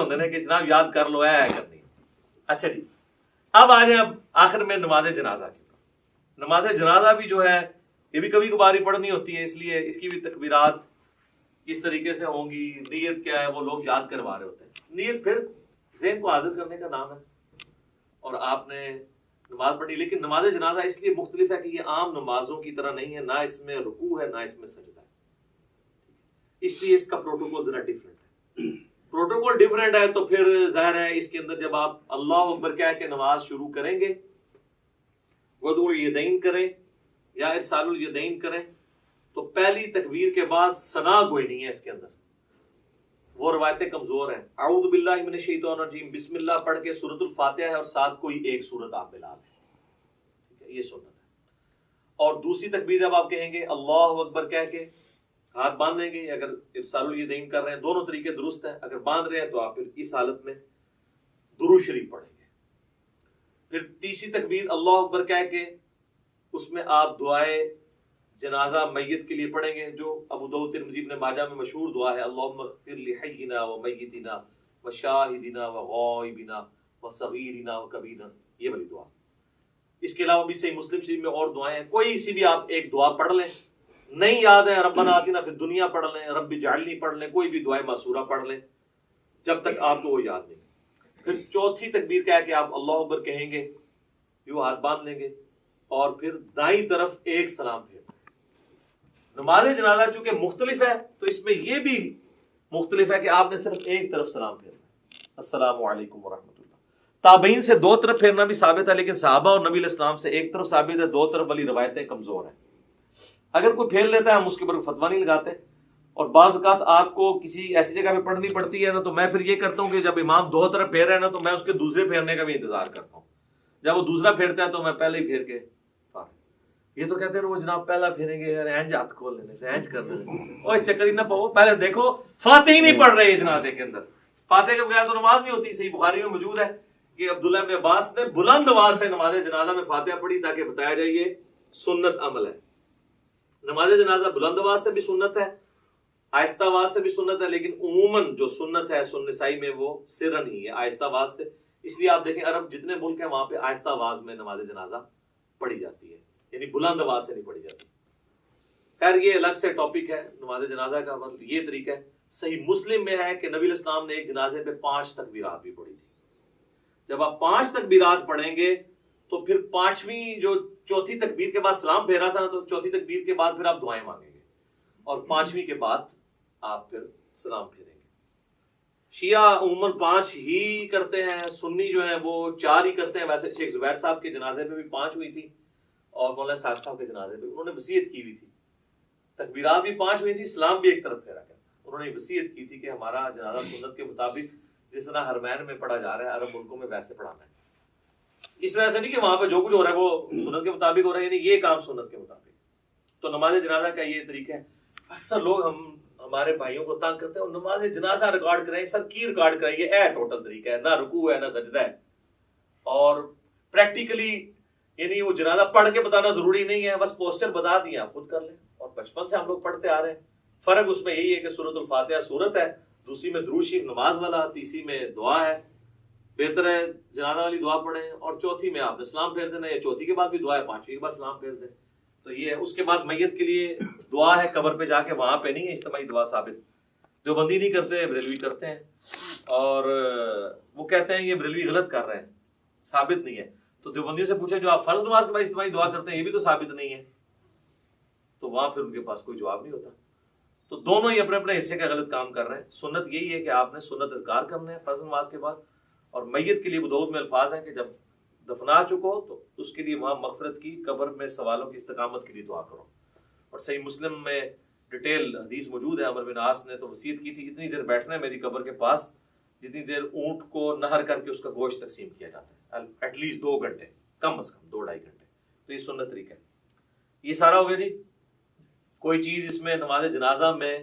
ہوندے نے کہ جناب یاد کر لو ہے کرنی. اچھا جی اب آ جائیں اب آخر میں نماز جنازہ کی. نماز جنازہ بھی جو ہے یہ بھی کبھی کبھار ہی پڑھنی ہوتی ہے، اس لیے اس کی بھی تکبیرات کس طریقے سے ہوں گی، نیت کیا ہے وہ لوگ یاد کروا رہے ہوتے ہیں. نیت پھر ذہن کو حاضر کرنے کا نام ہے اور آپ نے نماز پڑھی. لیکن نماز جنازہ اس لیے مختلف ہے کہ یہ عام نمازوں کی طرح نہیں ہے، نہ اس میں رکوع ہے نہ اس میں سجدہ ہے، اس لیے اس کا پروٹوکول ذرا ڈیفرنٹ ہے. پروٹوکول ڈیفرنٹ ہے تو پھر ظاہر ہے اس کے اندر جب آپ اللہ اکبر کہہ کے نماز شروع کریں گے، وضع الیدین کریں یا ارسال الیدین کریں، تو پہلی تکبیر کے بعد ثنا کوئی نہیں ہے اس کے اندر. وہ روایتیں کمزور ہیں. اعوذ باللہ من الشیطان الرجیم بسم اللہ پڑھ کے سورۃ الفاتحہ ہے اور ساتھ کوئی ایک سورت آپ ملا لیں، یہ سنت ہے. اور دوسری تکبیر جب آپ کہیں گے اللہ اکبر کہہ کے ہاتھ باندھ لیں گے، اگر ارسال الیدین کر رہے ہیں دونوں طریقے درست ہیں، اگر باندھ رہے ہیں تو آپ پھر اس حالت میں درود شریف پڑھیں گے. پھر تیسری تکبیر اللہ اکبر کہہ کے اس میں آپ دعائے جنازہ میت کے لیے پڑھیں گے جو ابو داؤد ترمذی ابن ماجہ میں مشہور دعا ہے، اللہم اغفر لحینا و میتنا و شاہدنا و غائبنا و صغیرنا و کبیرنا، یہ والی دعا. اس کے علاوہ بھی صحیح مسلم شریف میں اور دعائیں ہیں، کوئی سی بھی آپ ایک دعا پڑھ لیں. نہیں یاد ہے ربنا آتنا فی الدنیا پڑھ لیں، رب اجعلنی پڑھ لیں، کوئی بھی دعائے معصورہ پڑھ لیں جب تک آپ کو وہ یاد نہیں. پھر چوتھی تکبیر کہہ کے آپ اللہ اکبر کہیں گے، یوں ہاتھ باندھ لیں گے اور پھر دائیں طرف ایک سلام پھیر. نماز جنازہ چونکہ مختلف ہے تو اس میں یہ بھی مختلف ہے کہ آپ نے صرف ایک طرف سلام پھیرنا ہے، السلام علیکم ورحمۃ اللہ. تابعین سے دو طرف پھیرنا بھی ثابت ہے، لیکن صحابہ اور نبی علیہ السلام سے ایک طرف ثابت ہے، دو طرف والی روایتیں کمزور ہیں. اگر کوئی پھیر لیتا ہے ہم اس کے اوپر فتویٰ نہیں لگاتے. اور بعض اوقات آپ کو کسی ایسی جگہ پہ پڑھنی پڑتی ہے نا، تو میں پھر یہ کرتا ہوں کہ جب امام دو طرف پھیر رہے ہیں نا تو میں اس کے دوسرے پھیرنے کا بھی انتظار کرتا ہوں. جب وہ دوسرا پھیرتا ہے تو میں پہلے ہی پھیر کے. یہ تو کہتے ہیں وہ جناب پہلا پھیریں گے، اینج ہاتھ کھول لینے اینج کر لینے، اور اس چکر ہی نہ پاؤ. پہلے دیکھو فاتحہ ہی نہیں پڑھ رہے جنازے کے اندر، فاتحہ کے بغیر تو نماز نہیں ہوتی. صحیح بخاری میں موجود ہے کہ عبداللہ بن عباس نے بلند آواز سے نماز جنازہ میں فاتحہ پڑھی تاکہ بتایا جائے یہ سنت عمل ہے. نماز جنازہ بلند آواز سے بھی سنت ہے، آہستہ آواز سے بھی سنت ہے، لیکن عموماً جو سنت ہے سنن نسائی میں وہ سرن ہی ہے، آہستہ آواز سے. اس لیے آپ دیکھیں عرب جتنے ملک ہیں وہاں پہ آہستہ آواز میں نماز جنازہ پڑھی جاتی ہے، یعنی بلند آواز سے نہیں پڑھی جاتی. خیر یہ الگ سے ٹاپک ہے نماز جنازہ کا. یہ طریقہ ہے. صحیح مسلم میں ہے کہ نبی علیہ السلام نے ایک جنازے پہ 5 تکبیرات بھی پڑھی تھی. جب آپ 5 تکبیرات پڑھیں گے تو پھر پانچویں جو چوتھی تکبیر کے بعد سلام پھیرا تھا نا، تو چوتھی تکبیر کے بعد پھر آپ دعائیں مانگیں گے اور پانچویں کے بعد آپ پھر سلام پھیریں گے. شیعہ عموماً 5 ہی کرتے ہیں، سنی جو ہیں وہ 4 ہی کرتے ہیں. ویسے شیخ زبیر صاحب کے جنازے پہ بھی 5 ہوئی تھی اور مولانا ساق صاحب کے جنازے پہ انہوں نے وصیت کی ہوئی تھی، تکبیرات بھی 5 ہوئی تھی، سلام بھی ایک طرف پھیرا گیا تھا. انہوں نے وصیت کی تھی کہ ہمارا جنازہ سنت کے مطابق جس طرح حرمین میں پڑھا جا رہا ہے عرب ملکوں میں ویسے پڑھانا ہے. اس وجہ سے نہیں کہ وہاں پہ جو کچھ ہو رہا ہے وہ سنت کے مطابق ہو رہا ہے، یعنی یہ کام سنت کے مطابق. تو نماز جنازہ کا یہ طریقہ ہے. اکثر لوگ ہمارے بھائیوں کو تنگ کرتے ہیں اور نماز جنازہ ریکارڈ کریں، سر کی ریکارڈ کریں، یہ ٹوٹل طریقہ ہے، نہ رکوع ہے نہ سجدہ ہے. اور پریکٹیکلی یعنی وہ جنازہ پڑھ کے بتانا ضروری نہیں ہے، بس پوسچر بتا دیا آپ خود کر لیں. اور بچپن سے ہم لوگ پڑھتے آ رہے ہیں. فرق اس میں یہی ہے کہ سورۃ الفاتحہ سورت ہے، دوسری میں درود شریف نماز والا، تیسری میں دعا ہے. بہتر ہے جنازہ والی دعا پڑھیں اور چوتھی میں آپ نے سلام پھیر دینا، یا چوتھی کے بعد بھی دعا ہے، پانچویں کے بعد سلام پھیر دیں. تو یہ ہے. اس کے بعد میت کے لیے دعا ہے قبر پہ جا کے، وہاں پہ نہیں ہے اجتماعی دعا ثابت. جو بندی نہیں کرتے بریلوی کرتے ہیں، اور وہ کہتے ہیں یہ بریلوی غلط کر رہے ہیں، ثابت نہیں ہے. تو دیوبندیوں سے پوچھیں جو آپ فرض نماز کے بعد اجتماعی دعا کرتے ہیں یہ بھی تو ثابت نہیں ہے، تو وہاں پھر ان کے پاس کوئی جواب نہیں ہوتا. تو دونوں ہی اپنے اپنے حصے کا غلط کام کر رہے ہیں. سنت یہی ہے کہ آپ نے سنت اذکار کرنے ہیں فرض نماز کے بعد. اور میت کے لیے ابو داؤد میں الفاظ ہیں کہ جب دفنا چکو تو اس کے لیے وہاں مغفرت کی، قبر میں سوالوں کی استقامت کے لیے دعا کرو. اور صحیح مسلم میں ڈیٹیل حدیث موجود ہے. عمر بن عاص نے تو وصیت کی تھی اتنی دیر بیٹھنا ہے میری قبر کے پاس جتنی دیر اونٹ کو نہر کر کے اس کا گوشت تقسیم کیا جاتا ہے، ایٹ لیسٹ 2 گھنٹے، کم از کم 2-2.5 گھنٹے. تو یہ سنت طریقہ ہے. یہ سارا ہو گیا جی. کوئی چیز اس میں نماز جنازہ میں،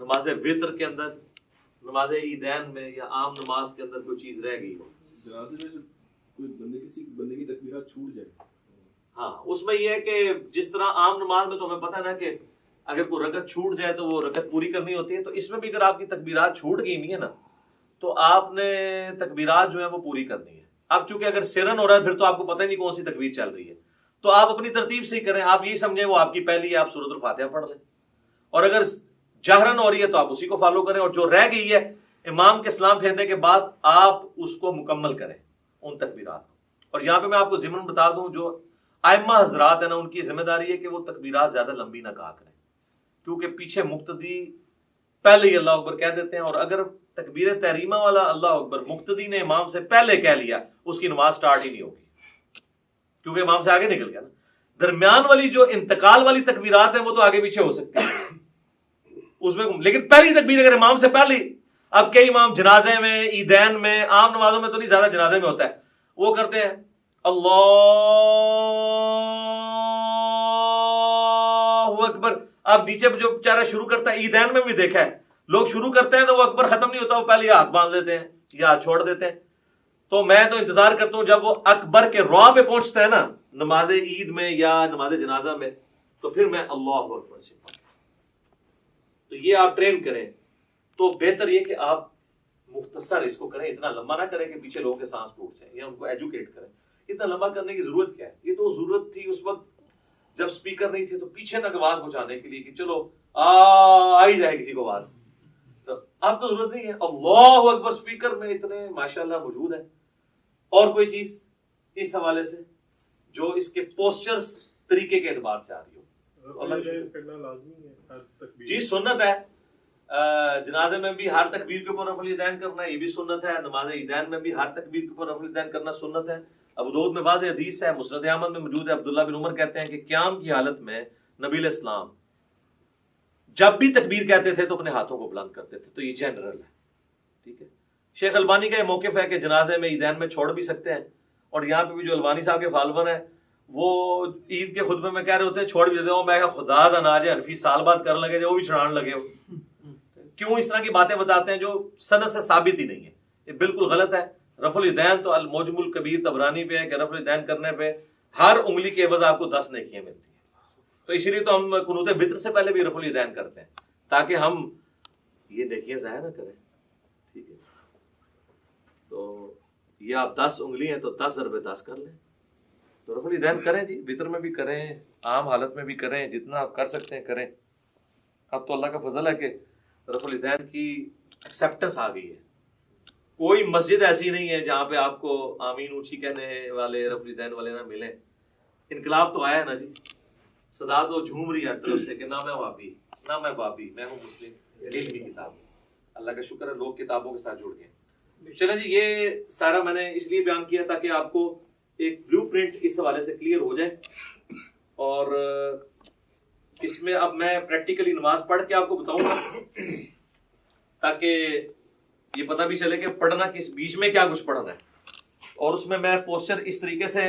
نماز وطر کے اندر، نماز عیدین میں یا عام نماز کے اندر کوئی چیز رہ گئی ہو؟ جنازے میں کوئی کسی بندے کی تکبیرات چھوٹ جائے، ہاں اس میں یہ ہے کہ جس طرح عام نماز میں تو ہمیں پتہ نا کہ اگر کوئی رکعت چھوٹ جائے تو وہ رکعت پوری کرنی ہوتی ہے. تو اس میں بھی اگر آپ کی تکبیرات چھوٹ گئی نہیں ہے نا تو آپ نے تکبیرات جو ہیں وہ پوری کرنی ہے. اب چونکہ اگر سرن ہو رہا ہے پھر تو آپ کو پتہ ہی نہیں کون سی تکبیر چل رہی ہے, تو آپ اپنی ترتیب سے ہی کریں. آپ یہی سمجھیں وہ آپ کی پہلی ہے, آپ سورۃ الفاتحہ پڑھ لیں, اور اگر جہرن ہو رہی ہے تو آپ اسی کو فالو کریں, اور جو رہ گئی ہے امام کے سلام پھیرنے کے بعد آپ اس کو مکمل کریں ان تکبیرات کو. اور یہاں پہ میں آپ کو ضمن بتا دوں, جو ائمہ حضرات ہیں نا, ان کی ذمہ داری ہے کہ وہ تکبیرات زیادہ لمبی نہ کہا کریں, کیونکہ پیچھے مقتدی پہلے ہی اللہ اکبر کہہ دیتے ہیں, اور اگر تکبیر تحریمہ والا اللہ اکبر مقتدی نے امام سے پہلے کہہ لیا اس کی نماز سٹارٹ ہی نہیں ہوگی, کیونکہ امام سے آگے نکل گیا نا. درمیان والی جو انتقال والی تکبیرات ہیں وہ تو آگے پیچھے ہو سکتی ہیں اس میں, لیکن پہلی تکبیر اگر امام سے پہلی, اب کئی امام جنازے میں, عیدین میں, عام نمازوں میں تو نہیں, زیادہ جنازے میں ہوتا ہے, وہ کرتے ہیں اللہ اکبر. اب نیچے جو بیچارہ شروع کرتا ہے, عیدین میں بھی دیکھا ہے لوگ شروع کرتے ہیں تو وہ اکبر ختم نہیں ہوتا, وہ پہلے ہاتھ باندھ دیتے ہیں یا ہاتھ چھوڑ دیتے ہیں. تو میں تو انتظار کرتا ہوں جب وہ اکبر کے رعب پہ پہنچتا ہے نا نماز عید میں یا نماز جنازہ میں, تو پھر میں اللہ اکبر سے پڑھوں. تو یہ آپ ٹرین کریں تو بہتر یہ کہ آپ مختصر اس کو کریں, اتنا لمبا نہ کریں کہ پیچھے لوگوں کے سانس ٹوٹ جائیں, یا ان کو ایجوکیٹ کریں. اتنا لمبا کرنے کی ضرورت کیا ہے؟ یہ تو ضرورت تھی اس وقت جب سپیکر نہیں تھے, تو پیچھے تک آواز پہنچانے کے لیے کہ چلو آ ہی جائے کسی کو آواز. تو اب تو ضرورت نہیں ہے, اللہ اکبر سپیکر میں اتنے ماشاءاللہ موجود ہے. اور کوئی چیز اس حوالے سے جو اس کے پوسچرز طریقے کے اعتبار سے آ رہی ہو؟ جی سنت ہے, جنازے میں بھی ہر تکبیر کے اوپر رفع الیدین کرنا, یہ بھی سنت ہے. نماز عیدین میں بھی ہر تکبیر کے اوپر رفع الیدین کرنا سنت ہے. ابو داؤد میں واضح حدیث ہے, مسند احمد میں موجود ہے, عبداللہ بن عمر کہتے ہیں کہ قیام کی حالت میں نبی علیہ السلام جب بھی تکبیر کہتے تھے تو اپنے ہاتھوں کو بلند کرتے تھے. تو یہ جنرل ہے, ٹھیک ہے. شیخ البانی کا یہ موقف ہے کہ جنازے میں عیدین میں چھوڑ بھی سکتے ہیں, اور یہاں پہ بھی جو البانی صاحب کے فالوور ہیں وہ عید کے خطبے میں کہہ رہے ہوتے ہیں چھوڑ بھی دیتے ہیں. میں خدا دا ناج ہے, حنفی سال بعد کرنے لگے جو وہ بھی چھڑان لگے ہو. کیوں اس طرح کی باتیں بتاتے ہیں جو سند سے ثابت ہی نہیں ہے؟ یہ بالکل غلط ہے. رفع الیدین تو المعجم الکبیر طبرانی پہ ہے کہ رفع الیدین کرنے پہ ہر انگلی کے عوض آپ کو 10 نیکیاں ملتی ہیں. تو اسی لیے تو ہم قنوت وتر سے پہلے بھی رفع الیدین کرتے ہیں تاکہ ہم یہ نیکیاں ضائع نہ کریں, ٹھیک ہے. تو یہ آپ 10 انگلی ہیں تو 10 ضرب 10 کر لیں. تو رفع الیدین کریں جی, وتر میں بھی کریں, عام حالت میں بھی کریں, جتنا آپ کر سکتے ہیں کریں. اب تو اللہ کا فضل ہے کہ رفع الیدین کی ایکسیپٹنس آ گئی ہے. کوئی مسجد ایسی نہیں ہے جہاں پہ آپ کو آمین اونچی کہنے والے رفع الیدین والے نہ ملیں. انقلاب تو آیا ہے نا جی, صدا تو جھوم رہی ہے ہر طرف سے کہ نہ میں وابی نہ میں بابی, میں ہوں مسلم, علمی کتاب. اللہ کا شکر ہے لوگ کتابوں کے ساتھ جڑ گئے. چلیں جی, یہ سارا میں نے اس لیے بیان کیا تاکہ آپ کو ایک بلو پرنٹ اس حوالے سے کلیئر ہو جائے. اور اس میں اب میں پریکٹیکلی نماز پڑھ کے آپ کو بتاؤں گا تاکہ یہ پتہ بھی چلے کہ پڑھنا کس بیچ میں کیا کچھ پڑھنا ہے. اور اس میں پوسچر اس طریقے سے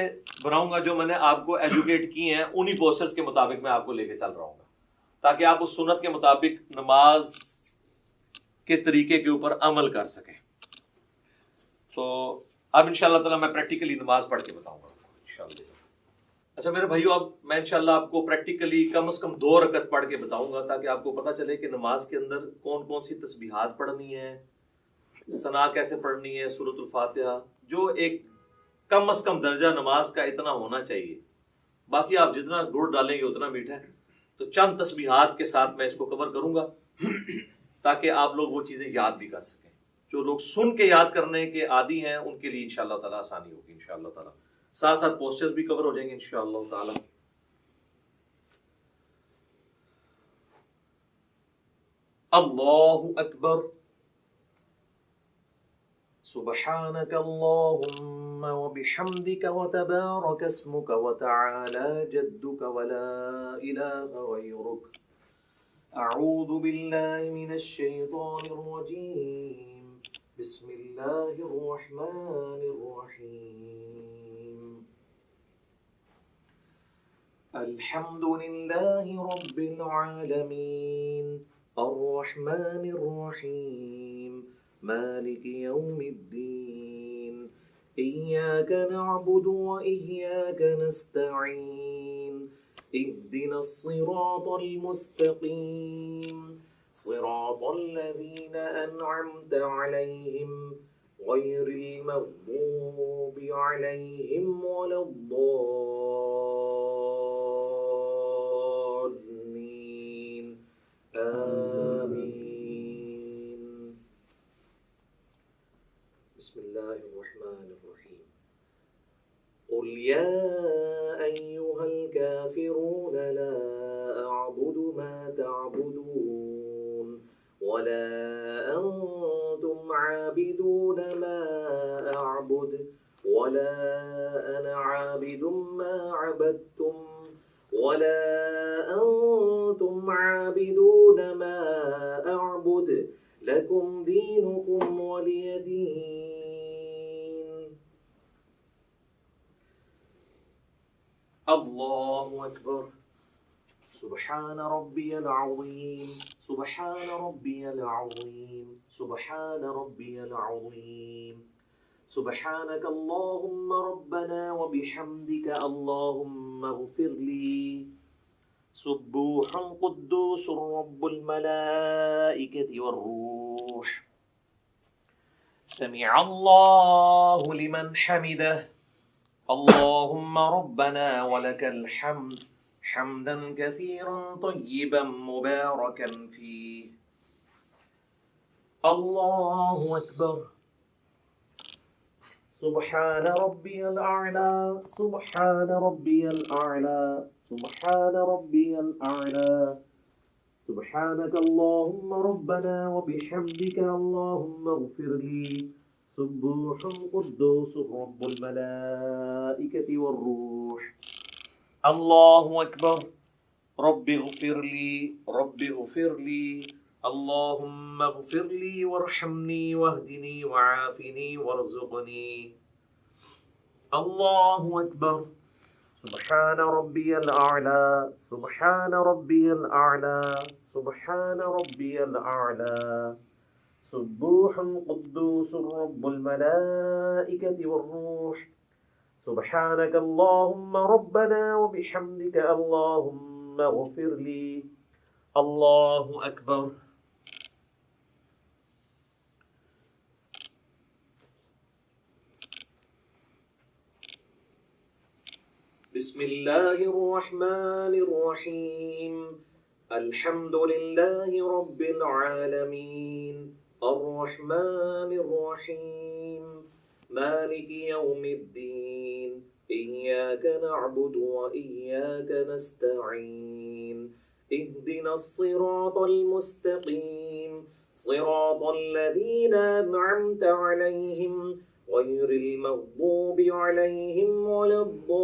بناؤں گا جو میں نے آپ کو ایجوکیٹ کی ہیں, انہی پوسچرز کے مطابق میں آپ کو لے کے چل رہا ہوں گا تاکہ آپ اس سنت کے مطابق نماز کے طریقے کے اوپر عمل کر سکیں. تو اب انشاءاللہ تعالی میں پریکٹیکلی نماز پڑھ کے بتاؤں گا انشاءاللہ. اچھا میرے بھائیو, اب میں انشاءاللہ آپ کو پریکٹیکلی کم از کم 2 رکعت پڑھ کے بتاؤں گا تاکہ آپ کو پتہ چلے کہ نماز کے اندر کون کون سی تسبیحات پڑھنی ہے, ثنا کیسے پڑھنی ہے, سورۃ الفاتحہ, جو ایک کم از کم درجہ نماز کا اتنا ہونا چاہیے. باقی آپ جتنا گڑ ڈالیں گے اتنا میٹھا ہے. تو چند تسبیحات کے ساتھ میں اس کو کور کروں گا تاکہ آپ لوگ وہ چیزیں یاد بھی کر سکیں. جو لوگ سن کے یاد کرنے کے عادی ہیں ان کے لیے انشاءاللہ تعالی آسانی ہوگی انشاءاللہ تعالی. ساتھ ساتھ پوسچر بھی کور ہو جائیں گے انشاءاللہ تعالی. اللہ اکبر. سبحانك اللهم وبحمدك وتبارك اسمك وتعالى جدك ولا إله غيرك. أعوذ بالله من الشيطان الرجيم. بسم الله الرحمن الرحيم. الحمد لله رب العالمين الرحمن الرحيم مالك يوم الدين إياك نعبد وإياك نستعين اهدنا الصراط المستقيم صراط الذين أنعمت عليهم غير المغضوب عليهم ولا الضالين آمين. بسم الله الرحمن الرحيم. قل يا أيها الكافرون لا أعبد ما تعبدون ولا أنتم عابدون ما أعبد ولا أنا عابد ما عبدتم ولا أنتم عابدون ما أعبد لكم دينكم ولي دين. الله أكبر. سبحان ربي العظيم سبحان ربي العظيم سبحان ربي العظيم. سبحانك اللهم ربنا وبحمدك اللهم اغفر لي. سبوح قدوس رب الملائكة والروح. سمع الله لمن حمده. اللهم ربنا ولك الحمد حمدا كثيرا طيبا مباركا فيه. الله أكبر. سبحان ربي الأعلى سبحان ربي الأعلى سبحان ربي الأعلى. سبحانك اللهم ربنا وبحمدك اللهم اغفر لي. سبوح قدوس رب الملائكة والروح. الله أكبر. رب اغفر لي رب اغفر لي. اللهم اغفر لي وارحمني واهدني وعافني وارزقني. الله أكبر. سبحان ربي الأعلى سبحان ربي الأعلى سبحان ربي الأعلى. سبوح قدوس رب الملائكة والروح. سبحانك اللهم ربنا وبحمدك اللهم اغفر لي. الله أكبر. بسم الله الرحمن الرحيم. الحمد لله رب العالمين الرحمن الرحيم مالك يوم الدين. إياك نعبد وإياك نستعين. اهدنا الصراط المستقيم صراط الذين أنعمت عليهم غير المغضوب عليهم ولا الضالين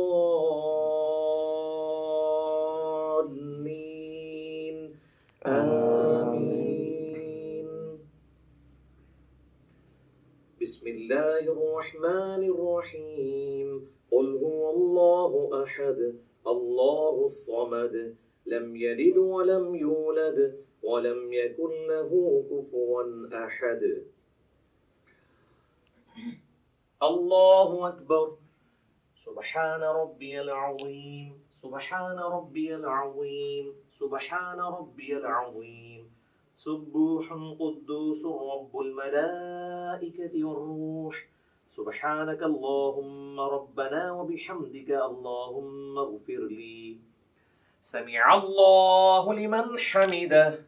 آمين. بسم الله الرحمن الرحيم. قل هو الله أحد الله الصمد لم يلد ولم يولد ولم يكن له كفوا أحد. الله أكبر. سبحان ربي العظيم سبحان ربي العظيم سبحان ربي العظيم. سبوح قدوس رب الملائكة والروح. سبحانك اللهم ربنا وبحمدك اللهم اغفر لي. سمع الله لمن حمده.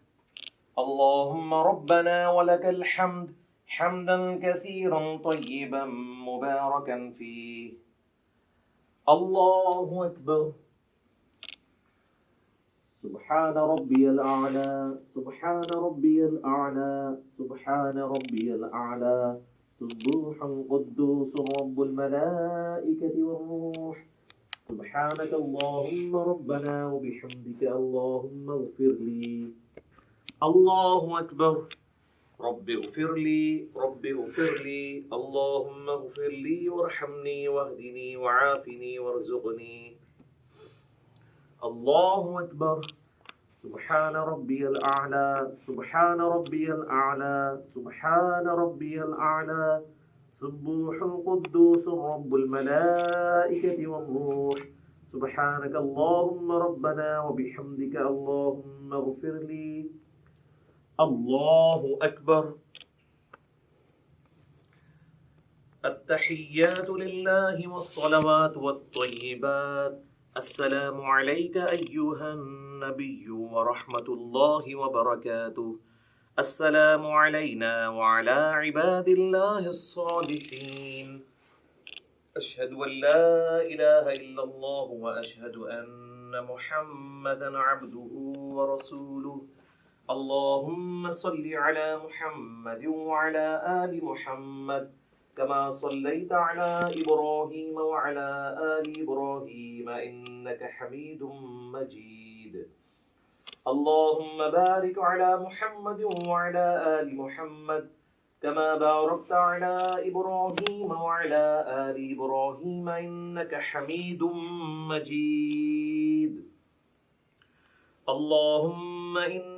اللهم ربنا ولك الحمد حمدا كثيرا طيبا مباركا فيه. الله أكبر. سبحان ربي الأعلى سبحان ربي الأعلى سبحان ربي الأعلى. سبوح قدوس رب الملائكة والروح. سبحانك اللهم ربنا وبحمدك اللهم اغفر لي. الله أكبر. رب اغفر لي رب اغفر لي. اللهم اغفر لي وارحمني واهدني وعافني وارزقني. الله أكبر. سبحان ربي الأعلى سبحان ربي الأعلى سبحان ربي الأعلى. سبوح قدوس رب الملائكة والروح. سبحانك اللهم ربنا وبحمدك اللهم اغفر لي. اللہ اکبر. التحیات للہ والصلوات والطیبات. السلام علیک ایہا النبی ورحمۃ اللہ وبرکاتہ. السلام علینا وعلی عباد اللہ الصالحین. اشہد ان لا الہ الا اللہ واشہد ان محمدا عبدہ ورسولہ. اللهم صل على محمد وعلى آل محمد كما صليت على إبراهيم وعلى آل إبراهيم إنك حميد مجيد. اللهم بارك على محمد وعلى آل محمد كما باركت على إبراهيم وعلى آل إبراهيم إنك حميد مجيد. اللهم إني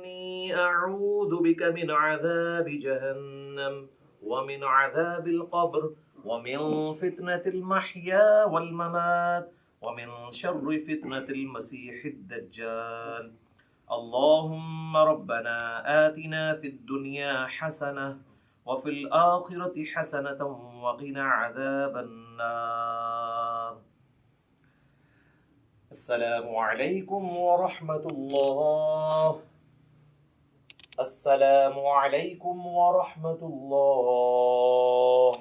أعوذ بك من عذاب جهنم ومن عذاب القبر ومن فتنة المحيا والممات ومن شر فتنة المسيح الدجال. اللهم ربنا آتنا في الدنيا حسنة وفي الآخرة حسنة وقنا عذاب النار. السلام علیکم ورحمۃ اللہ. السلام علیکم ورحمۃ اللہ.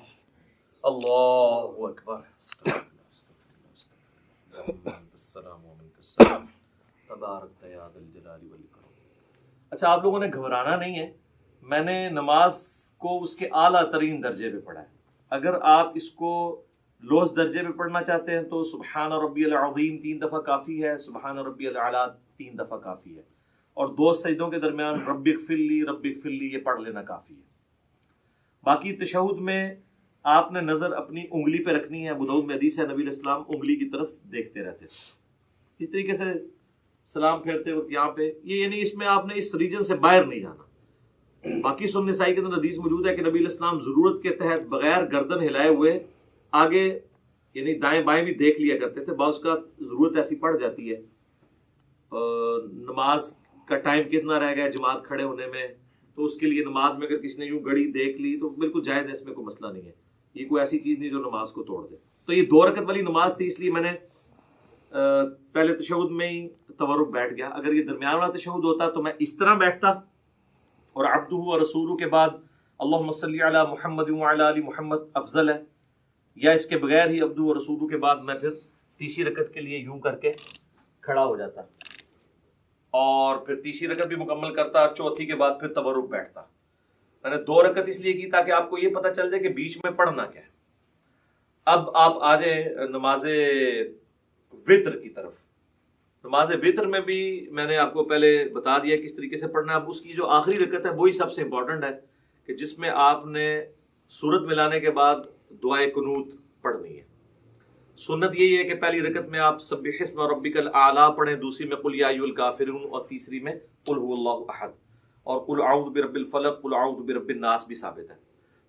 اللہ اکبر. السلام علیکم. تبارک یا ذا الجلال والاکرام. اچھا، آپ لوگوں نے گھبرانا نہیں ہے. میں نے نماز کو اس کے اعلیٰ ترین درجے پہ پڑھا ہے. اگر آپ اس کو لوز درجے میں پڑھنا چاہتے ہیں تو سبحان ربی العظیم 3 دفعہ کافی ہے، سبحان ربی الاعلیٰ 3 دفعہ کافی ہے، اور 2 سجدوں کے درمیان رب اغفر لی یہ پڑھ لینا کافی ہے. باقی تشہد میں آپ نے نظر اپنی انگلی پہ رکھنی ہے. ابو داؤد میں حدیث ہے نبی علیہ السلام انگلی کی طرف دیکھتے رہتے تھے. اس طریقے سے سلام پھیرتے وقت یہاں پہ یہ یعنی اس میں آپ نے اس ریجن سے باہر نہیں جانا. باقی سنن نسائی کے اندر حدیث موجود ہے کہ نبی علیہ السلام ضرورت کے تحت بغیر گردن ہلائے ہوئے آگے یعنی دائیں بائیں بھی دیکھ لیا کرتے تھے. بعض کا ضرورت ایسی پڑ جاتی ہے، نماز کا ٹائم کتنا رہ گیا جماعت کھڑے ہونے میں، تو اس کے لیے نماز میں اگر کسی نے یوں گھڑی دیکھ لی تو بالکل جائز ہے، اس میں کوئی مسئلہ نہیں ہے. یہ کوئی ایسی چیز نہیں جو نماز کو توڑ دے. تو یہ 2 رکعت والی نماز تھی، اس لیے میں نے پہلے تشہد میں ہی تورک بیٹھ گیا. اگر یہ درمیان والا تشہد ہوتا تو میں اس طرح بیٹھتا اور عبدہ و رسولہ کے بعد اللہم صلی علی محمد وعلی آل محمد افضل ہے، یا اس کے بغیر ہی عبدہ و رسولہ کے بعد میں پھر تیسری رکعت کے لیے یوں کر کے کھڑا ہو جاتا اور پھر تیسری رکعت بھی مکمل کرتا، چوتھی کے بعد پھر تورک بیٹھتا. میں نے 2 رکعت اس لیے کی تاکہ آپ کو یہ پتہ چل جائے کہ بیچ میں پڑھنا کیا ہے. اب آپ آ جائیں نماز وطر کی طرف. نماز وطر میں بھی میں نے آپ کو پہلے بتا دیا کس طریقے سے پڑھنا ہے. اب اس کی جو آخری رکعت ہے وہی سب سے امپورٹنٹ ہے کہ جس میں آپ نے سورت ملانے کے بعد دعائے قنوت پڑھنی ہے. سنت یہی ہے کہ پہلی رکعت میں آپ سبح اسم ربک الاعلی پڑھیں، دوسری میں قل یا ایھا الکافرون، اور تیسری میں قل هو اللہ احد، اور قل اعوذ برب الفلق، قل اعوذ برب الناس بھی ثابت ہے.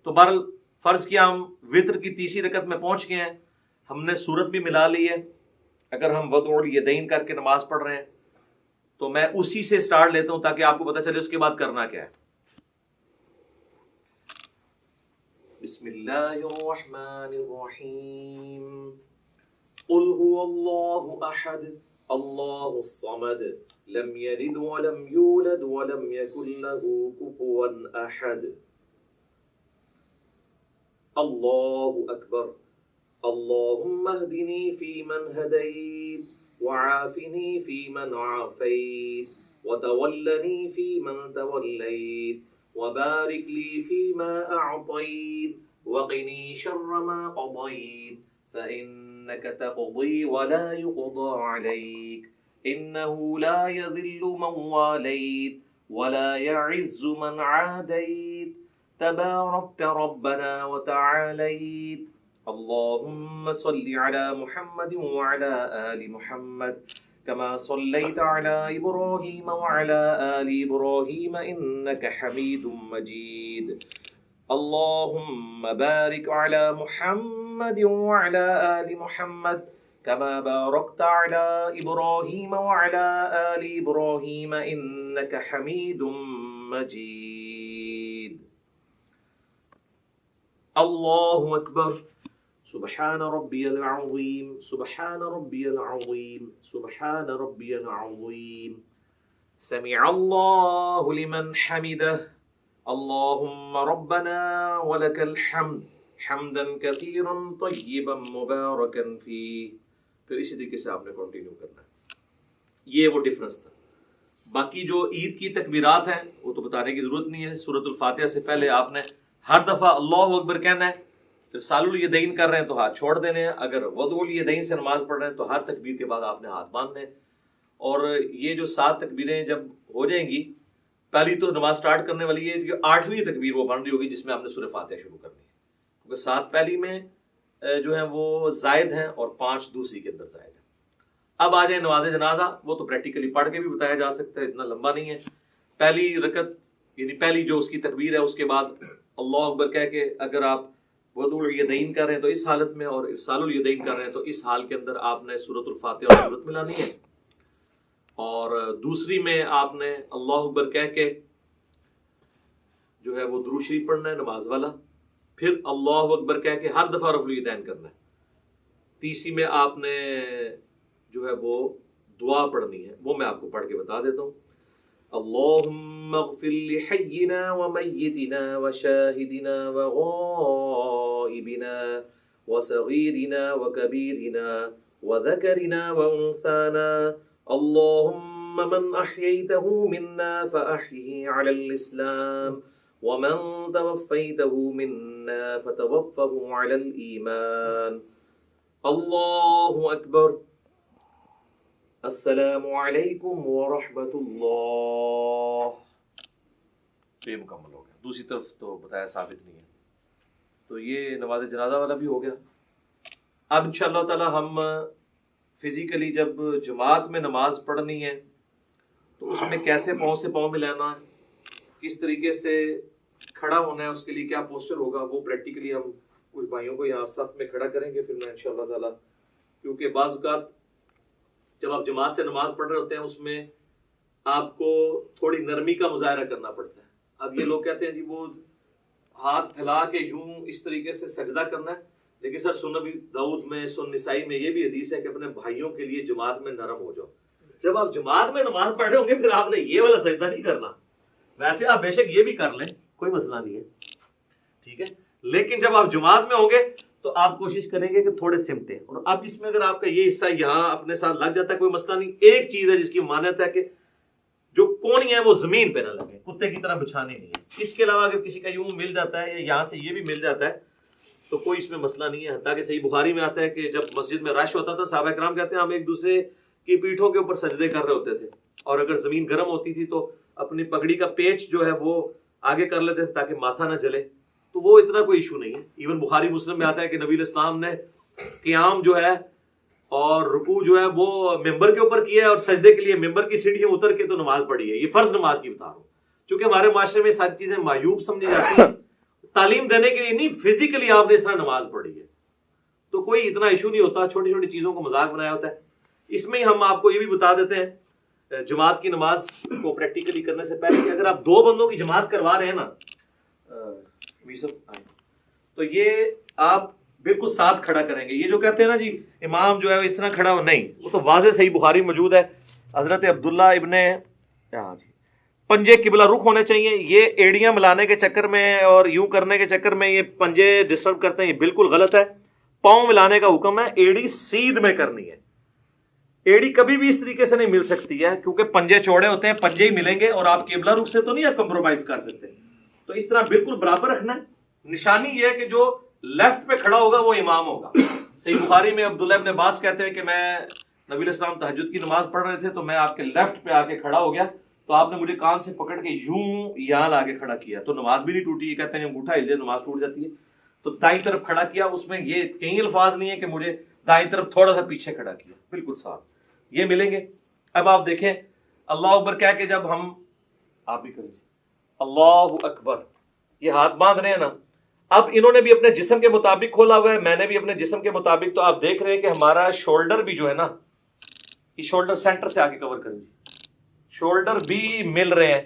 تو بہرحال فرض کیا ہم وطر کی تیسری رکعت میں پہنچ گئے ہیں، ہم نے سورت بھی ملا لی ہے. اگر ہم وضع الیدین کر کے نماز پڑھ رہے ہیں تو میں اسی سے سٹارٹ لیتا ہوں تاکہ آپ کو پتہ چلے اس کے بعد کرنا کیا ہے. بسم اللہ الرحمن الرحیم. قل هو اللہ احد اللہ الصمد لم یلد ولم یولد ولم یکن له کفوا احد. اللہ اکبر. اللہم اہدنی فیمن ہدیت وعافنی فیمن عافیت وتولنی فیمن تولیت وبارک لی فیما اعطیت وقنی شر ما قضیت فإنك تقضي ولا يقضى عليك إنه لا يذل من واليت ولا يعز من عاديت تباركت ربنا وتعاليت. اللهم صل على محمد وعلى آل محمد كما صليت على إبراهيم وعلى آل إبراهيم إنك حميد مجيد. اللهم بارك على محمد وعلى آل محمد كما باركت على إبراهيم وعلى آل إبراهيم إنك حميد مجيد الله أكبر سبحان ربي العظيم سبحان ربي العظيم سبحان ربي العظيم سمع الله لمن حمده اللهم ربنا ولك الحمد حمدا كثيرا طيبا مباركا فيه. پھر اسی طریقے سے آپ نے کنٹینیو کرنا ہے. یہ وہ ڈفرنس تھا. باقی جو عید کی تکبیرات ہیں وہ تو بتانے کی ضرورت نہیں ہے. سورۃ الفاتحہ سے پہلے آپ نے ہر دفعہ اللہ اکبر کہنا ہے. پھر سال الیدین کر رہے ہیں تو ہاتھ چھوڑ دینے ہیں. اگر وضو الیدین سے نماز پڑھ رہے ہیں تو ہر تکبیر کے بعد آپ نے ہاتھ باندھنے ہیں. اور یہ جو 7 تکبیریں جب ہو جائیں گی، پہلی تو نماز سٹارٹ کرنے والی ہے، جو 8ویں تکبیر وہ بن رہی ہوگی جس میں آپ نے سورہ فاتحہ شروع کرنی ہے، کیونکہ 7 پہلی میں جو ہیں وہ زائد ہیں اور 5 دوسری کے اندر زائد ہیں. اب آ جائیں نماز جنازہ. وہ تو پریکٹیکلی پڑھ کے بھی بتایا جا سکتا ہے، اتنا لمبا نہیں ہے. پہلی رکعت یعنی پہلی جو اس کی تکبیر ہے اس کے بعد اللہ اکبر کہہ کے اگر آپ وضو الیدین کر رہے ہیں تو اس حالت میں، اور ارسال الیدین کر رہے ہیں تو اس حال کے اندر آپ نے سورۃ الفاتحہ اور سورت ملانی ہے. اور دوسری میں آپ نے اللہ اکبر کہہ کے جو ہے وہ درود شریف پڑھنا ہے نماز والا، پھر اللہ اکبر کہہ کے ہر دفعہ رفع الیدین کرنا ہے. تیسری میں آپ نے جو ہے وہ دعا پڑھنی ہے، وہ میں آپ کو پڑھ کے بتا دیتا ہوں. اللہم اغفر لحینا ومیتنا وشاہدنا وغائبنا وصغیرنا وکبیرنا وذکرنا وانثانا اللهم من أحييته منا فأحيه على الإسلام ومن توفيته منا فتوفه على الإيمان. الله أكبر. السلام علیکم ورحمۃ اللہ. یہ مکمل ہو گیا. دوسری طرف تو بتایا ثابت نہیں ہے. تو یہ نماز جنازہ والا بھی ہو گیا. اب انشاءاللہ تعالی ہم فزیکلی جب جماعت میں نماز پڑھنی ہے تو اس میں کیسے پاؤں سے پاؤں ملانا ہے، کس طریقے سے کھڑا ہونا ہے، اس کے لیے کیا پوسچر ہوگا، وہ پریکٹیکلی ہم کچھ بھائیوں کو یہاں صف میں کھڑا کریں گے. پھر میں انشاءاللہ تعالی، کیونکہ بعض اوقات جب آپ جماعت سے نماز پڑھ رہے ہوتے ہیں اس میں آپ کو تھوڑی نرمی کا مظاہرہ کرنا پڑتا ہے. اب یہ لوگ کہتے ہیں جی وہ ہاتھ پھیلا کے یوں اس طریقے سے سجدہ کرنا ہے، لیکن سر سنن ابی داؤد میں، سنن نسائی میں یہ بھی حدیث ہے کہ اپنے بھائیوں کے لیے جماعت میں نرم ہو جاؤ. جب آپ جماعت میں نماز پڑھ رہے ہوں گے پھر آپ نے یہ والا سجدہ نہیں کرنا. ویسے آپ بے شک یہ بھی کر لیں، کوئی مسئلہ نہیں ہے، ٹھیک ہے، لیکن جب آپ جماعت میں ہوں گے تو آپ کوشش کریں گے کہ تھوڑے سمٹیں. اور اب اس میں اگر آپ کا یہ حصہ یہاں اپنے ساتھ لگ جاتا ہے کوئی مسئلہ نہیں. ایک چیز ہے جس کی مانت ہے کہ جو کونی ہے وہ زمین پہ نہ لگے، کتے کی طرح بچھانے نہیں ہے. اس کے علاوہ اگر کسی کا یوں مل جاتا ہے یا یہاں سے یہ بھی مل جاتا ہے تو کوئی اس میں مسئلہ نہیں ہے. حتیٰ کہ صحیح بخاری میں آتا ہے کہ جب مسجد میں رش ہوتا تھا صحابہ کرام کہتے ہیں ہم ایک دوسرے کی پیٹھوں کے اوپر سجدے کر رہے ہوتے تھے، اور اگر زمین گرم ہوتی تھی تو اپنی پگڑی کا پیچ جو ہے وہ آگے کر لیتے تھے تاکہ ماتھا نہ جلے. تو وہ اتنا کوئی ایشو نہیں ہے. ایون بخاری مسلم میں آتا ہے کہ نبی علیہ السلام نے قیام جو ہے اور رکوع جو ہے وہ ممبر کے اوپر کیا ہے، اور سجدے کے لیے ممبر کی سیڑھیاں اتر کے تو نماز پڑھی ہے. یہ فرض نماز کی بتا رہا ہوں، چونکہ ہمارے معاشرے میں ساری چیزیں معیوب سمجھی جاتی ہیں. تعلیم دینے کے لیے نہیں، فزیکلی آپ نے اس طرح نماز پڑھی ہے تو کوئی اتنا ایشو نہیں ہوتا. چھوٹی چھوٹی چیزوں کو مذاق بنایا ہوتا ہے. اس میں ہم آپ کو یہ بھی بتا دیتے ہیں جماعت کی نماز کو پریکٹیکلی کرنے سے پہلے کہ اگر آپ 2 بندوں کی جماعت کروا رہے ہیں نا تو یہ آپ بالکل ساتھ کھڑا کریں گے. یہ جو کہتے ہیں نا جی امام جو ہے اس طرح کھڑا ہو، نہیں، وہ تو واضح صحیح بخاری موجود ہے. حضرت عبداللہ ابن پنجے قبلہ رخ ہونے چاہیے. یہ ایڑیاں ملانے کے چکر میں اور یوں کرنے کے چکر میں یہ پنجے ڈسٹرب کرتے ہیں، یہ بالکل غلط ہے. پاؤں ملانے کا حکم ہے، ایڑی سیدھ میں کرنی ہے. ایڑی کبھی بھی اس طریقے سے نہیں مل سکتی ہے کیونکہ پنجے چوڑے ہوتے ہیں، پنجے ہی ملیں گے اور آپ قبلہ رخ سے تو نہیں آپ کمپرومائز کر سکتے. تو اس طرح بالکل برابر رکھنا ہے. نشانی یہ ہے کہ جو لیفٹ پہ کھڑا ہوگا وہ امام ہوگا. صحیح بخاری میں عبداللہ ابن عباس کہتے ہیں کہ میں نبی علیہ السلام تہجد کی نماز پڑھ رہے تھے تو میں آپ کے لیفٹ پہ آ کے کھڑا ہو گیا تو آپ نے مجھے کان سے پکڑ کے یوں یہاں لا کے کھڑا کیا تو نماز بھی نہیں ٹوٹی. یہ کہتے ہیں انگوٹھا ہل جائے نماز ٹوٹ جاتی ہے. تو دائیں طرف کھڑا کیا، اس میں یہ کئی الفاظ نہیں ہے کہ مجھے دائیں طرف تھوڑا سا پیچھے کھڑا کیا، بالکل صاف یہ ملیں گے. اب آپ دیکھیں اللہ اکبر کہہ کے جب ہم آپ بھی کریں اللہ اکبر یہ ہاتھ باندھ رہے ہیں نا، اب انہوں نے بھی اپنے جسم کے مطابق کھولا ہوا ہے، میں نے بھی اپنے جسم کے مطابق. تو آپ دیکھ رہے ہیں کہ ہمارا شولڈر بھی جو ہے نا، یہ شولڈر سینٹر سے آگے کور کریں، شولڈر بھی مل رہے ہیں.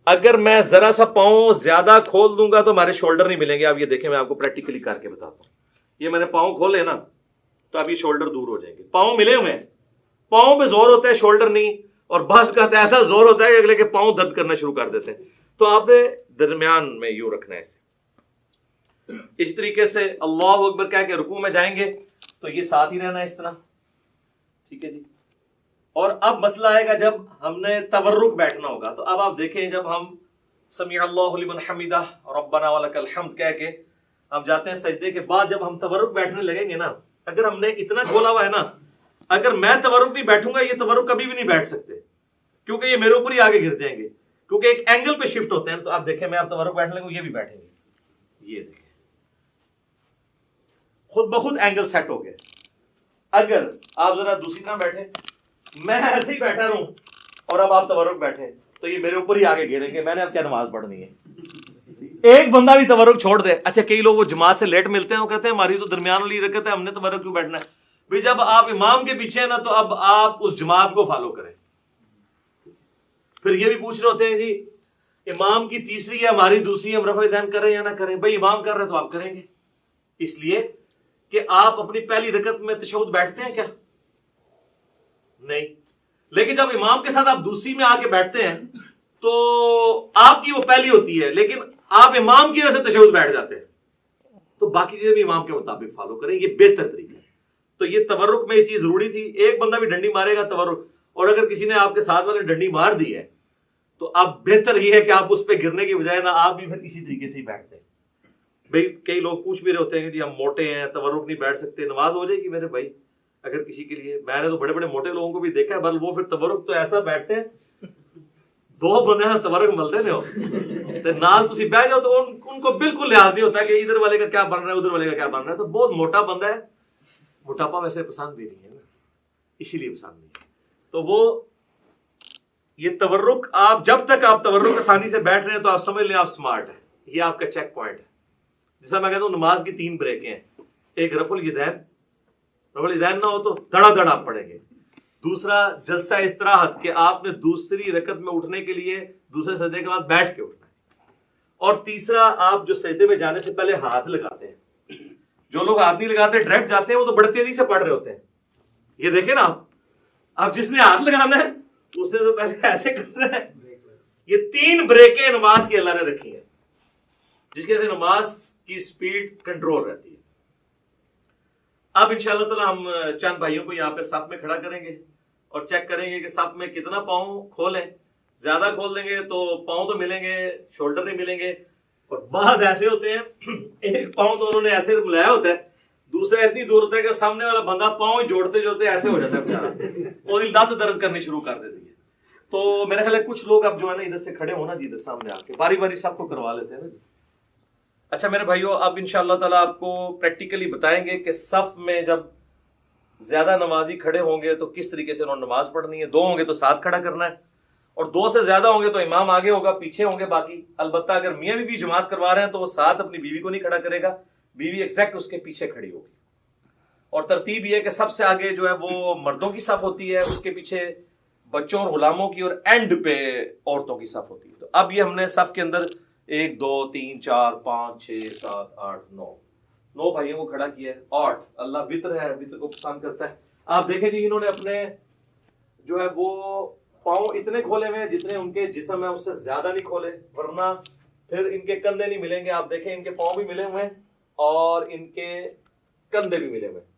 اگر میں ذرا سا پاؤں زیادہ کھول دوں گا تو ہمارے شولڈر نہیں ملیں گے. آپ یہ دیکھیں, میں آپ کو پریکٹیکلی کر کے بتاتا ہوں. یہ میں نے پاؤں کھولے نا تو اب یہ شولڈر دور ہو جائیں گے. پاؤں ملے ہوئے ہیں, پاؤں پہ زور ہوتا ہے, شولڈر نہیں. اور بعض کا ایسا زور ہوتا ہے کہ اگلے کے پاؤں درد کرنا شروع کر دیتے ہیں. تو آپ نے درمیان میں یوں رکھنا ہے اسے. اس طریقے سے اللہ اکبر کہہ کے رکوع میں جائیں گے تو یہ ساتھ ہی رہنا ہے اس طرح. ٹھیک ہے جی. اور اب مسئلہ آئے گا جب ہم نے تورک بیٹھنا ہوگا. تو اب آپ دیکھیں, جب ہم سمیع اللہ لمن حمدہ ربنا ولک الحمد کہہ کے ہم جاتے ہیں سجدے کے بعد, جب ہم تورک بیٹھنے لگیں گے نا, اگر ہم نے اتنا کھولا ہوا ہے نا, اگر میں تورک نہیں بیٹھوں گا یہ تورک کبھی بھی نہیں بیٹھ سکتے, کیونکہ یہ میرے اوپر ہی آگے گر جائیں گے, کیونکہ ایک اینگل پہ شفٹ ہوتے ہیں. تو آپ دیکھیں, میں آپ تورک بیٹھنے لگوں, یہ بھی بیٹھیں گے. یہ دیکھیں خود بخود اینگل سیٹ ہو گئے. اگر آپ ذرا دوسری طرح بیٹھیں, میں ایسے ہی بیٹھا رہوں اور اب آپ تورک بیٹھیں تو یہ میرے اوپر ہی آگے گریں گے. میں نے اب کیا نماز پڑھنی ہے؟ ایک بندہ بھی تورک چھوڑ دے. اچھا, کئی لوگ وہ جماعت سے لیٹ ملتے ہیں, وہ کہتے ہیں ہماری تو درمیان والی رکعت ہے, ہم نے تورک کیوں بیٹھنا ہے؟ بھئی جب آپ امام کے پیچھے ہیں نا تو اب آپ اس جماعت کو فالو کریں. پھر یہ بھی پوچھ رہے ہوتے ہیں جی امام کی تیسری ہے ہماری دوسری, ہم رفع دین کریں یا نہ کریں؟ بھئی امام کر رہے تو آپ کریں گے, اس لیے کہ آپ اپنی پہلی رکعت میں تشہد بیٹھتے ہیں کیا؟ نہیں. لیکن جب امام کے ساتھ آپ دوسری میں آ کے بیٹھتے ہیں تو آپ کی وہ پہلی ہوتی ہے, لیکن آپ امام کی وجہ سے تشہد بیٹھ جاتے ہیں. تو باقی چیزیں بھی امام کے مطابق فالو کریں, یہ بہتر طریقہ ہے. تو یہ تورک میں یہ چیز ضروری تھی. ایک بندہ بھی ڈنڈی مارے گا تورک, اور اگر کسی نے آپ کے ساتھ والے ڈنڈی مار دی ہے تو اب بہتر یہ ہے کہ آپ اس پہ گرنے کی بجائے نا آپ بھی پھر اسی طریقے سے ہی بیٹھتے ہیں. بھئی کئی لوگ پوچھ بھی رہے ہوتے ہیں کہ جی ہم موٹے ہیں, تورک نہیں بیٹھ سکتے, نماز ہو جائے گی میرے بھائی اگر کسی کے لیے. میں نے تو بڑے بڑے موٹے لوگوں کو بھی دیکھا ہے, بل وہ پھر تورک تو ایسا بیٹھتے ہیں, دو بندے نا تورک ملتے نے ہو نال تسی بیٹھ جاؤ تو ان کو بالکل لحاظ نہیں ہوتا کہ ادھر والے کا کیا بن رہا ہے ادھر والے کا کیا بن رہا ہے. تو بہت موٹا بندہ ہے, موٹاپا ویسے پسند بھی نہیں ہے نا, اسی لیے پسند نہیں ہے. تو وہ یہ تورک, آپ جب تک آپ تورک آسانی سے بیٹھ رہے ہیں تو آپ سمجھ لیں آپ سمارٹ ہیں. یہ آپ کا چیک پوائنٹ ہے. جیسا میں کہتا ہوں نماز کی 3 بریکیں ہیں. ایک رفع الیدین, رفع الیدین نہ ہو تو دڑا دڑا آپ پڑھیں گے. دوسرا جلسہ استراحت, کہ آپ نے دوسری رکعت میں اٹھنے کے لیے دوسرے سجدے کے بعد بیٹھ کے اٹھنا ہے. اور تیسرا, آپ جو سجدے میں جانے سے پہلے ہاتھ لگاتے ہیں. جو لوگ ہاتھ نہیں لگاتے ڈائریکٹ جاتے ہیں وہ تو بڑے تیزی سے پڑھ رہے ہوتے ہیں. یہ دیکھیں نا آپ جس نے ہاتھ لگانا ہے اس نے تو پہلے ایسے کرنا ہے. یہ 3 بریکیں نماز کی اللہ نے رکھی ہیں جس کی وجہ سے نماز کی سپیڈ کنٹرول رہتی ہے. اب انشاءاللہ تعالی ہم چند بھائیوں کو یہاں پہ صف میں کھڑا کریں گے اور چیک کریں گے کہ صف میں کتنا پاؤں کھولیں. زیادہ کھول دیں گے تو پاؤں تو ملیں گے, شولڈر نہیں ملیں گے. اور بعض ایسے ہوتے ہیں ایک پاؤں تو انہوں نے ایسے ملایا ہوتا ہے, دوسرا اتنی دور ہوتا ہے کہ سامنے والا بندہ پاؤں جوڑتے جوڑتے ایسے ہو جاتا ہے بیچارہ, اور لت درد کرنی شروع کر دیتی ہے. تو میرا خیال ہے کچھ لوگ اب جو ہے نا ادھر سے کھڑے ہونا جی, ادھر سامنے آ کے باری باری سب کو کروا لیتے ہیں نا جی. اچھا میرے بھائیو, اب انشاءاللہ تعالیٰ آپ کو پریکٹیکلی بتائیں گے کہ صف میں جب زیادہ نمازی کھڑے ہوں گے تو کس طریقے سے انہوں نے نماز پڑھنی ہے. 2 ہوں گے تو ساتھ کھڑا کرنا ہے, اور 2 سے زیادہ ہوں گے تو امام آگے ہوگا, پیچھے ہوں گے باقی. البتہ اگر میاں بیوی جماعت کروا رہے ہیں تو وہ ساتھ اپنی بیوی کو نہیں کھڑا کرے گا, بیوی ایگزیکٹ اس کے پیچھے کھڑی ہوگی. اور ترتیب یہ ہے کہ سب سے آگے جو ہے وہ مردوں کی صف ہوتی ہے, اس کے پیچھے بچوں اور غلاموں کی, اور اینڈ پہ عورتوں کی صف ہوتی ہے. تو اب یہ ہم نے صف کے اندر 1 2 3 4 5 6 7 8 9 بھائیوں کو کھڑا کیا ہے. 8 اللہ وطر ہے, وطر کو پسند کرتا ہے. آپ دیکھیں جی انہوں نے اپنے جو ہے وہ پاؤں اتنے کھولے ہوئے ہیں جتنے ان کے جسم ہے, اس سے زیادہ نہیں کھولے, ورنہ پھر ان کے کندھے نہیں ملیں گے. آپ دیکھیں ان کے پاؤں بھی ملے ہوئے ہیں اور ان کے کندھے بھی ملے ہوئے ہیں.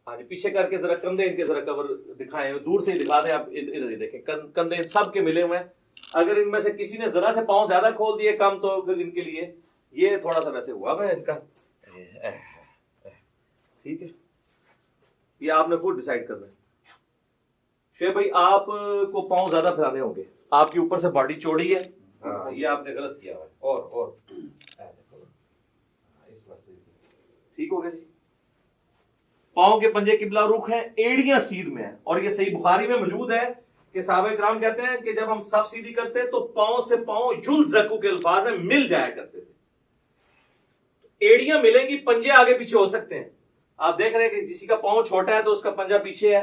ہاں جی, پیچھے کر کے ذرا کندھے ان کے ذرا کور دکھائیں, دور سے ہی دکھا دیں. آپ ادھر ہی دیکھیں کندھے سب کے ملے ہوئے ہیں. اگر ان میں سے کسی نے ذرا سے پاؤں زیادہ کھول دیے کم, تو پھر ان کے لیے یہ تھوڑا سا ویسے ہوا ہے ان کا. ٹھیک ہے, یہ آپ نے خود ڈیسائیڈ کرنا ہے. شعیب بھائی آپ کو پاؤں زیادہ پھیلانے ہوں گے, آپ کے اوپر سے باڈی چوڑی ہے, یہ آپ نے غلط کیا ہے. اور ٹھیک ہو گیا جی. پاؤں کے پنجے قبلہ رخ ہیں, ایڑیاں سیدھ میں ہیں. اور یہ صحیح بخاری میں موجود ہے کہ صحابہ کرام کہتے ہیں کہ جب ہم صف سیدھی کرتے تو پاؤں سے پاؤں یلزقو کے الفاظ ہیں, مل جایا کرتے تھے. ایڑیاں ملیں گی, پنجے آگے پیچھے ہو سکتے ہیں. آپ دیکھ رہے ہیں کہ کسی کا پاؤں چھوٹا ہے تو اس کا پنجہ پیچھے ہے,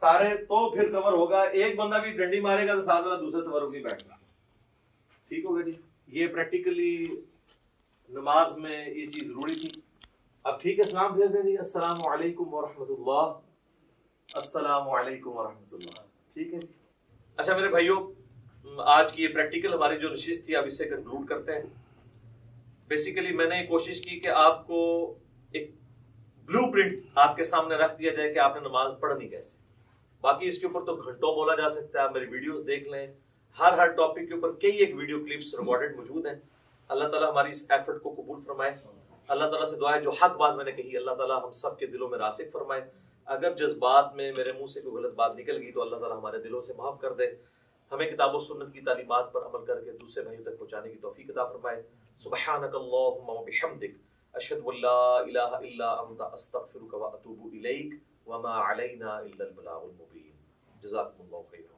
سارے تو پھر کور ہوگا. ایک بندہ بھی ڈنڈی مارے گا تو ساتھ والا دوسرے تورک نہیں بیٹھنا. ٹھیک ہوگا جی. یہ پریکٹیکلی نماز میں یہ چیز ضروری تھی. اب ٹھیک ہے, سلام پھیر دیں جی. السلام علیکم ورحمۃ اللہ. السلام علیکم ورحمۃ اللہ. ٹھیک ہے. اچھا میرے بھائیوں, آج کی یہ پریکٹیکل ہماری جو نشست تھی اب اس سے کنکلوڈ کرتے ہیں. بیسیکلی میں نے کوشش کی کہ آپ کو ایک بلو پرنٹ آپ کے سامنے رکھ دیا جائے کہ آپ نے نماز پڑھنی کیسے. باقی اس کے اوپر تو گھنٹوں بولا جا سکتا ہے. آپ میری ویڈیوز دیکھ لیں, ہر ٹاپک کے اوپر کئی ایک ویڈیو کلپس ریکارڈڈ موجود ہیں. اللہ تعالیٰ ہماری اس ایفرٹ کو قبول فرمائے. اللہ تعالیٰ سے دعا ہے جو حق بات میں نے کہی اللہ تعالیٰ ہم سب کے دلوں میں راسخ فرمائے. اگر جذبات میں میرے منہ سے کوئی غلط بات نکل گئی تو اللہ تعالیٰ ہمارے دلوں سے معاف کر دے. ہمیں کتاب و سنت کی تعلیمات پر عمل کر کے دوسرے بھائیوں تک پہنچانے کی توفیق عطا فرمائے. سبحانک اللہم و بحمدک اشہد ان لا الہ الا انت استغفرک و اتوب الیک وما علینا الا البلاغ المبین. جزاکم اللہ خیرا.